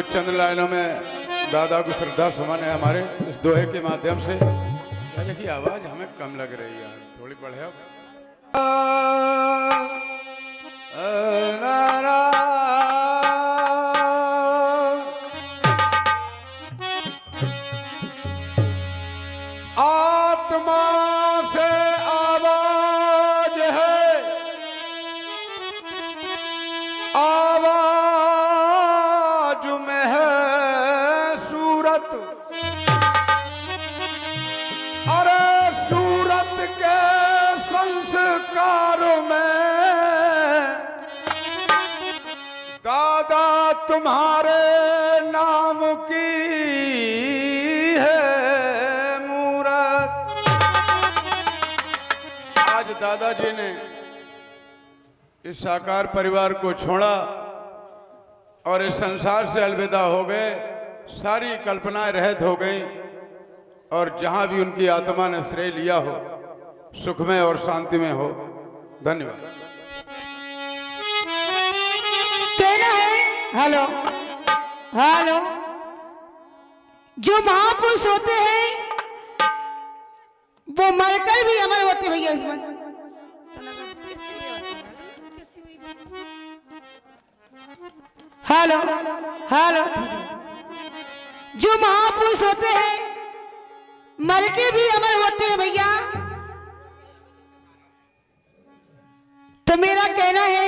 कुछ चंद लाइनों में दादा को श्रद्धा सुमन है हमारे इस दोहे के माध्यम से। दादा की आवाज हमें कम लग रही है, थोड़ी बढ़े अब। आत्मा से आवाज है, आवाज में है सूरत, अरे सूरत के संस्कार में दादा तुम्हारे नाम की दादाजी ने इस साकार परिवार को छोड़ा और इस संसार से अलविदा हो गए। सारी कल्पनाएं रहित हो गईं और जहां भी उनकी आत्मा ने श्रेय लिया हो सुख में और शांति में हो। धन्यवाद। कहना है हेलो हेलो, जो महापुरुष होते हैं वो मरकर भी अमर होते भैया। इस बार हेलो हेलो, जो महापुरुष होते हैं मर के भी अमर होते हैं भैया। तो मेरा कहना है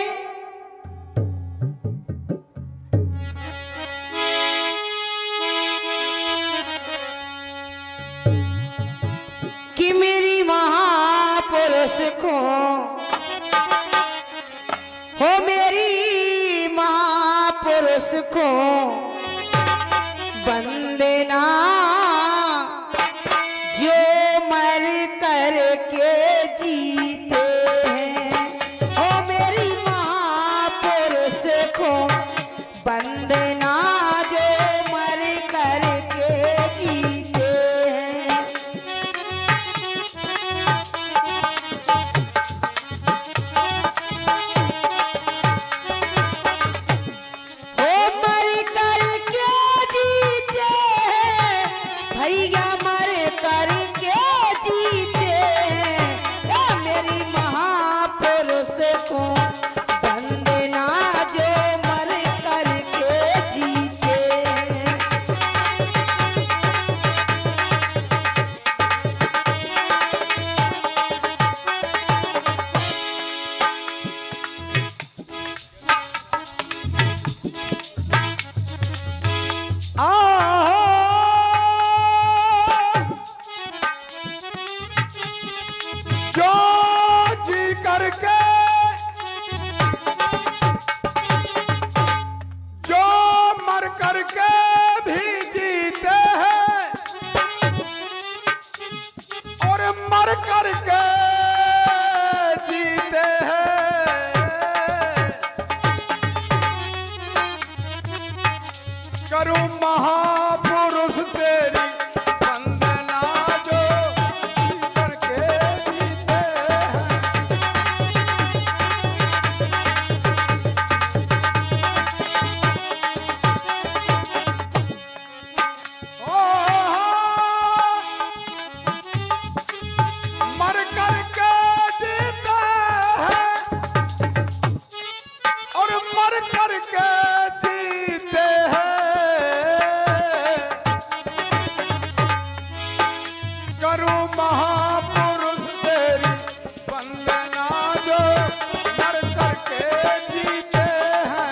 कि मेरी महापुरुष को हो, मेरी महापुरुष को वंदना, जो मर कर के जीते हैं। हो मेरी महापुरुष को वंदना, जो मर कर के जीते हैं। करूं महापुरुष तेरी वंदना, जो जी करके जीते हैं। मर करके जीते हैं और मर करके जीते हैं। करूं महापुरुष तेरी वंदना, जो मर करके जीते हैं।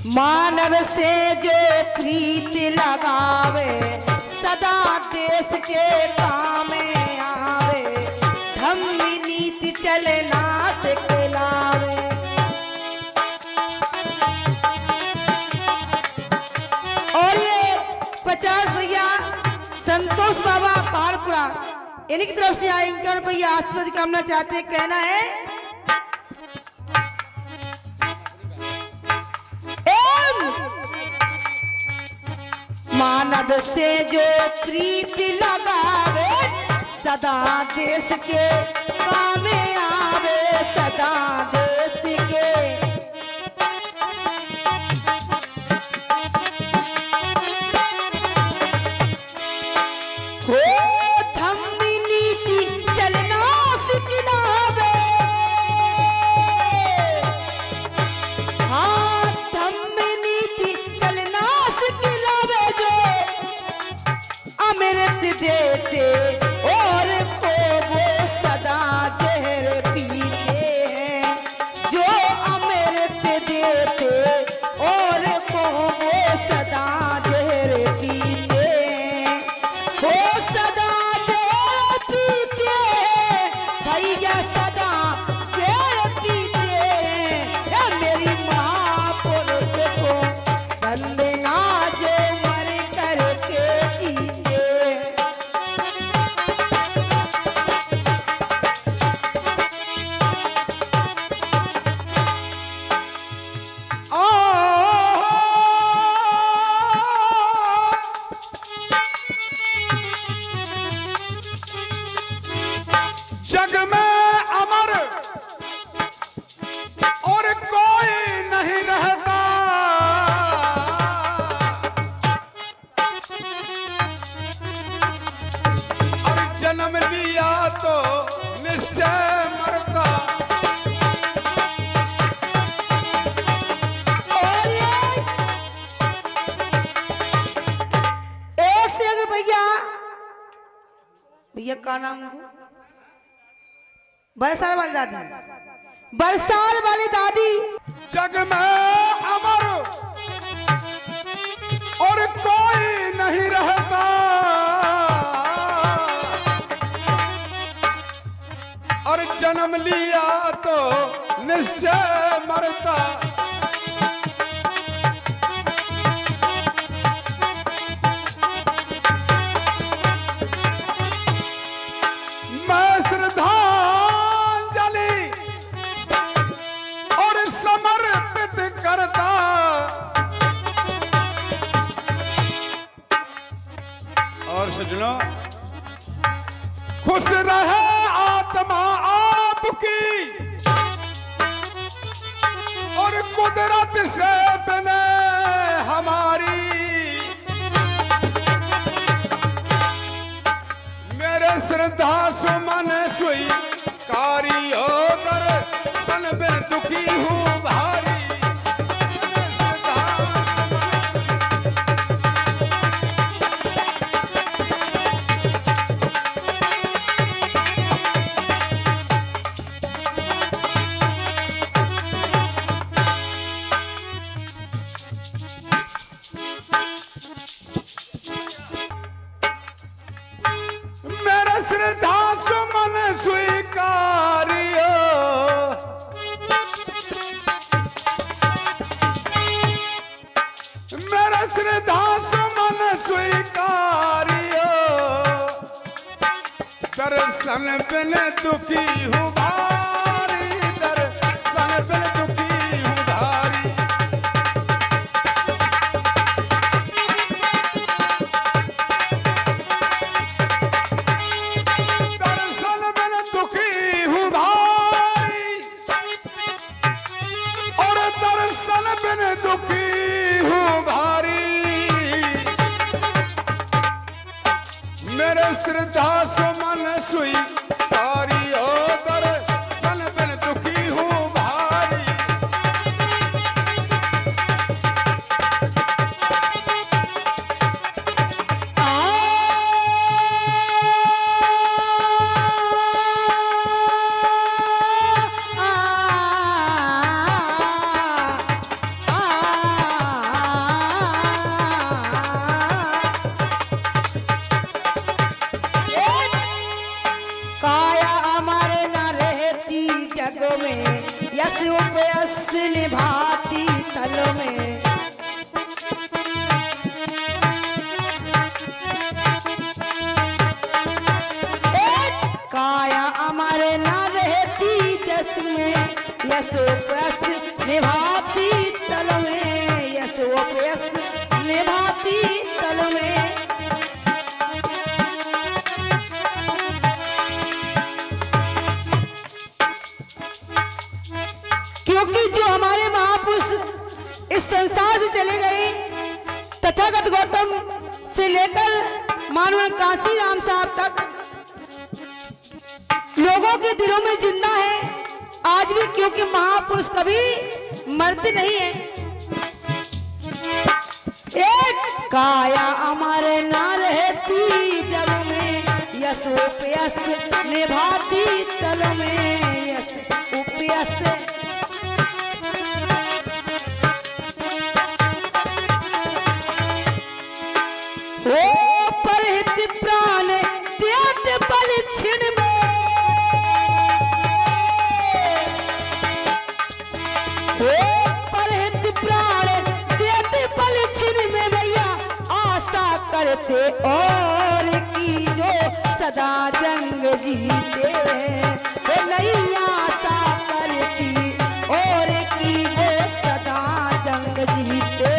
मानव से जो प्रीत लगावे, सदा देश के काम आवे। धम्म नीति चलना सिखलावे। और ये 50 भैया भैया संतोष बाबा पहाड़पुरा इन्हीं की तरफ से आएंगे भैया आशीर्वाद कामना चाहते हैं। कहना है मानव से जो प्रीति लगावे सदा देश के काम आवे, सदा देश के। हो धम्मी नीति चलना सिखलावे, हाँ धम्मी नीति चलना सिखलावे जो अमृत देते और को वो सदा जहर पीते हैं, जो अमृत देते और को वो सदा जहर पीते हैं, वो सदा जहर पीते हैं भैया, सदा जहर पीते हैं। मेरी महापुरुष को वंदना जो मर करके जीते। जग में अमर और कोई नहीं रहता, और जन्म लिया तो निश्चय मरता। और एक से अगर भैया भैया का नाम है? बरसाल वाली दादी, बरसाल वाली दादी। जग में अमर और कोई नहीं रहता, और जन्म लिया तो निश्चय मरता। मैं श्रद्धांजलि और समर्पित करता, और सजनों खुश रहे आत्मा आपकी, और कुदरत से बने हमारी। मेरे श्रद्धा सुमन स्वीकारी होकर सन में दुखी हूँ भारी। मेरा श्रद्धा सुमन स्वीकारियो, मेरा श्रद्धा सुमन स्वीकारियो, दर्शन बिन दुखी हूँ भारी, दर्शन बिन दुखी हूँ भारी। दर्शन बिन दुखी हूँ भारी, और दर्शन बिन दुखी हूँ भारी। मेरे श्रद्धा सुमन स्वीकारी हो, दर्शन बिन दुखी हूँ भारी। काया अमर न रहती जग में, यश उपयश निभाती तल में। में यशोपयस निभाती तल में, यशोपयस निभाती तल में। क्योंकि जो हमारे महापुरुष इस संसार से चले गए, तथागत गौतम से लेकर मानव काशी राम साहब तक लोगों के दिलों में जिंदा है आज भी, क्योंकि महापुरुष कभी मरते नहीं है। एक काया अमर न रहती जल में, यशोपयस निभाती तल में, यशोपयस। ओ परहित प्राण त्याग बल छिन में, परहित प्राण देते पल छिन में भैया, आशा करते और की जो सदा जंग जीते, वो नहीं आशा करती और की वो सदा जंग जीते,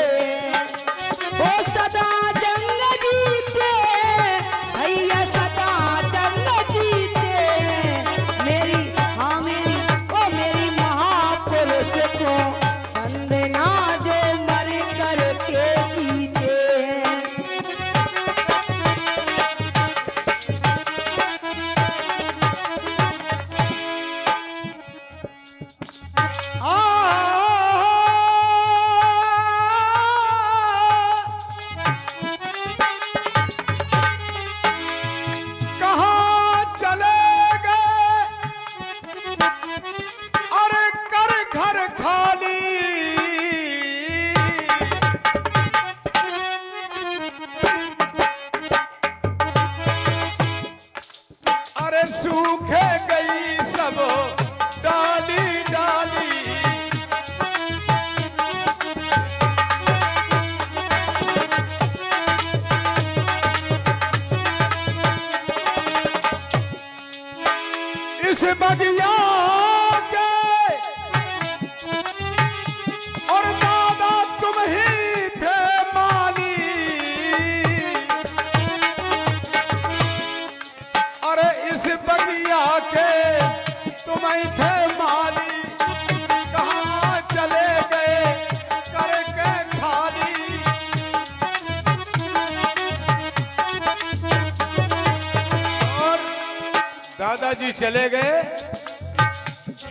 वो सदा जंग जीते भैया, सदा जंग जीते। मेरी हाँ मेरी ओ मेरी महापुरुष को वंदना जो मर कर के जीते। कहाँ चले गए अरे कर घर खाली, अरे सूखे गई सब डाली डाली, इस बगिया के और दादा तुम ही थे माली, अरे इस बगिया के तुम ही थे माली, कहाँ चले गए करके खाली। और दादाजी चले गए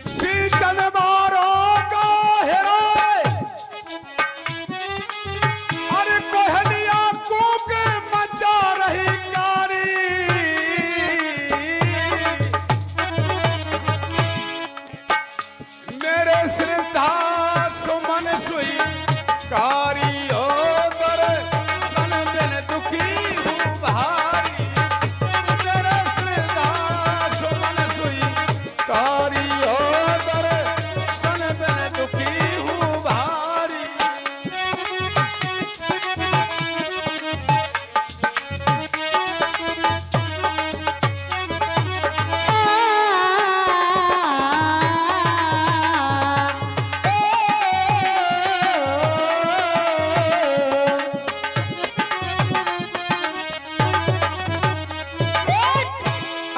सींचन मारो गाहरा, अरे कोहलिया कूक मचा रही कारी, मेरे श्रद्धा सुमन सुई कारी होकर सन बिन दुखी हूँ भारी, मेरे श्रद्धा सुमन सुई कारी होकर सन बिन दुखी हूँ भारी।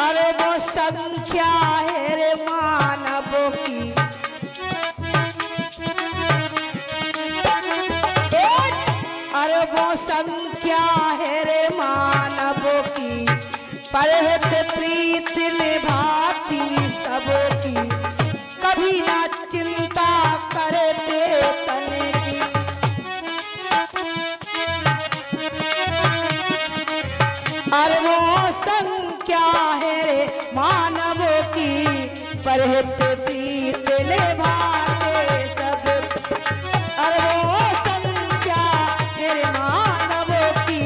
अरे वो संख्या है रे मानवों की, अरे वो संख्या है रे मानवों की, परहित प्रीत निभाती सबों की, कभी ना चिंता करते तन की। अरे वो संख्या है रे मानवों की, परहित प्रीत निभाते सब। अरे वो संख्या है रे मानवों की,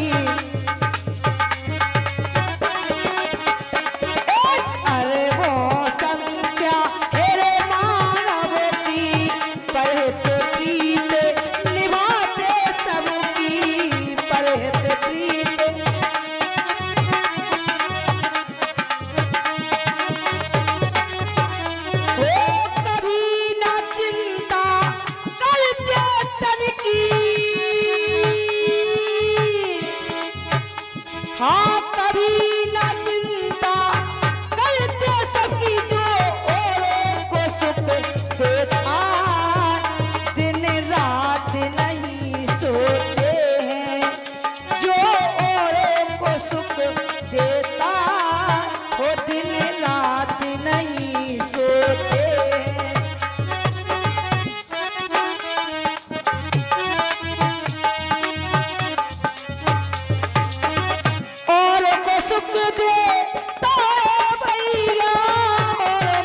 अरे वो संख्या है रे मानवों की, परहित प्रीत निभाते सबकी, परहित प्रीत। भी ना चिंता करते सबकी जो औरों को सुख देता दिन रात नहीं सोते हैं जो औरों को सुख देता वो दिन रात नहीं सोते हैं। औरों को सुख देता भैया औरों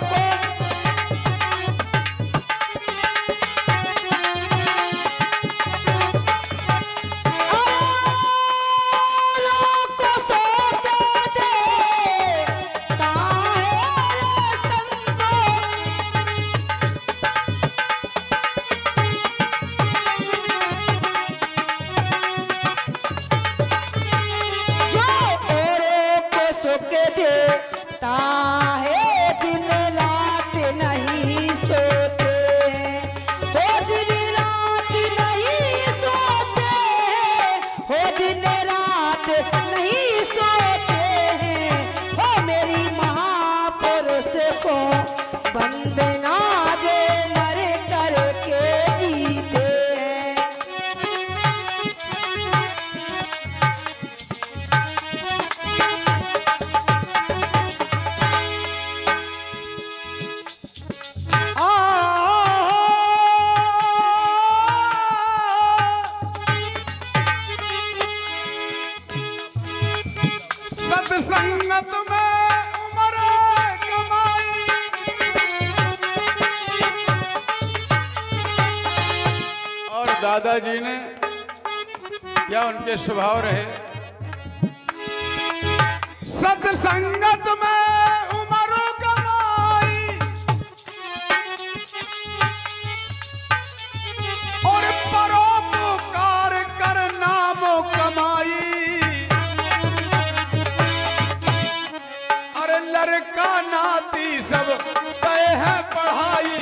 को सुख देता है दिन रात नहीं सोते हो दिन रात नहीं सोते हो दिन रात नहीं सोते हैं हो मेरी महापुरुष को वंदना जो मर करके जीते हैं। सत्संगत में उम्र कमाई और दादाजी ने क्या उनके स्वभाव रहे, सत्संगत में उम्र कमाई और परोपकार कर नाम कमाई। अरे लड़का नाती सब तय है पढ़ाई,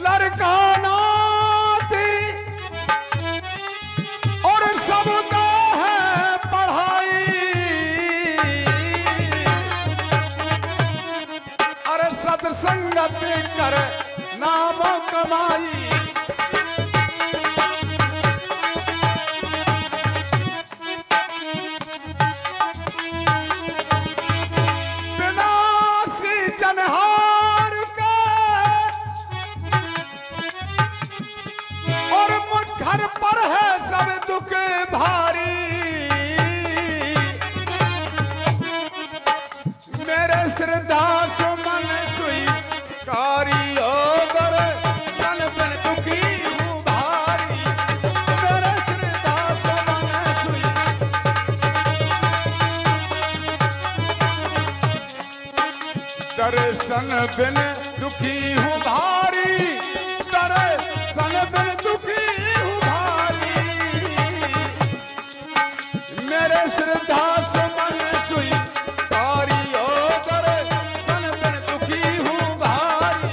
लड़का नाती और सब तय है पढ़ाई। अरे सत्संगत कर नाम कमाई, विनाशी जनहार के और मुझ घर पर है सब दुख भारी। मेरे श्रद्धा सुमन सुई कारी ओदर सन बिन दुखी हूँ भारी। मेरे श्रद्धा सुमन सुई दर्शन बिन दुखी हूँ भारी, दर्शन बिन दुखी हूँ भारी। मेरे श्रद्धा सुमन सुई कारी ओदर सन बिन दुखी हूँ भारी।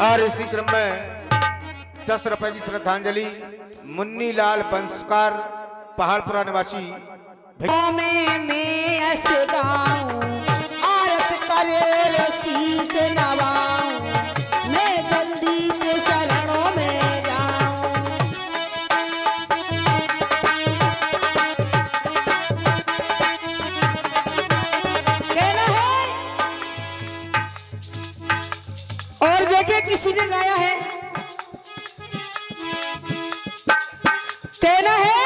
और इसी क्रम में 10 रुपए की श्रद्धांजलि मुन्नी लाल बंसकार पहाड़पुरा निवासी मैं ऐस गाऊं आरत करे शीस नवाऊं मैं जल्दी के शरणों में जाऊं। कहना है और देखे किसी ने गाया है, कहना है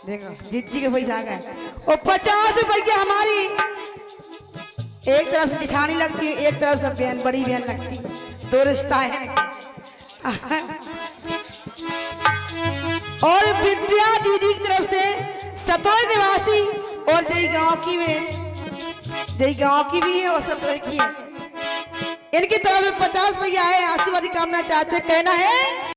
देखो जिज्जी के पैसा आ गए और 50 रुपए की हमारी एक तरफ से जिठानी लगती है, एक तरफ से बहन बड़ी बहन लगती है, तो रिश्ता है। और विद्या दीदी की तरफ से सतोई निवासी और जई गांव की भी है और सतोई की है। इनकी तरफ 50 रुपया है, आशीर्वाद कामना चाहते, कहना है